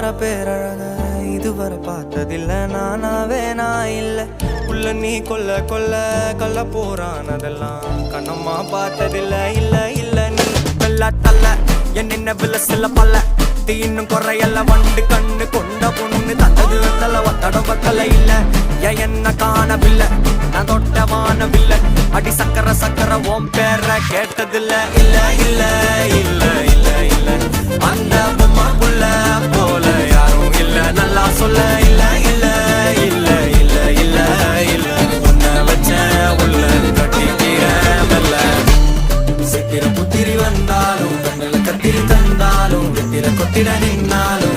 வர பேரழக இதுவரை பார்த்ததில்ல நானாவே நான் இல்ல உள்ள நீ கொல்ல கொல்ல கொல்ல போறான் அதெல்லாம் கண்ணம்மா பார்த்ததில்ல இல்ல இல்ல நீ வெள்ள தள்ள என்ன வில சில பல்ல இன்னும் குறையல்ல வண்டு கண்ணு கொண்ட பொண்ணு தந்தது வெத்தல ஒத்தடம் பத்தல இல்ல என்ன காணவில்லை நான் தொட்ட வானவில்லை அடி சக்கர சக்கர ஓம் பேர கேட்டதில்ல இல்ல இல்ல இல்ல இல்ல இல்ல அந்த பொம்மா புள்ள போல யாரும் இல்ல நல்லா சொல்ல இல்ல இல்ல இல்ல இல்ல இல்ல இல்ல உன்னை வச்ச உள்ள கட்டிக்கிற மெல்ல சித்திர புத்திரி வந்தாலும் கண்ணில் கத்திரி தந்தாலும் வெத்திர கொத்திர நின்னாலும்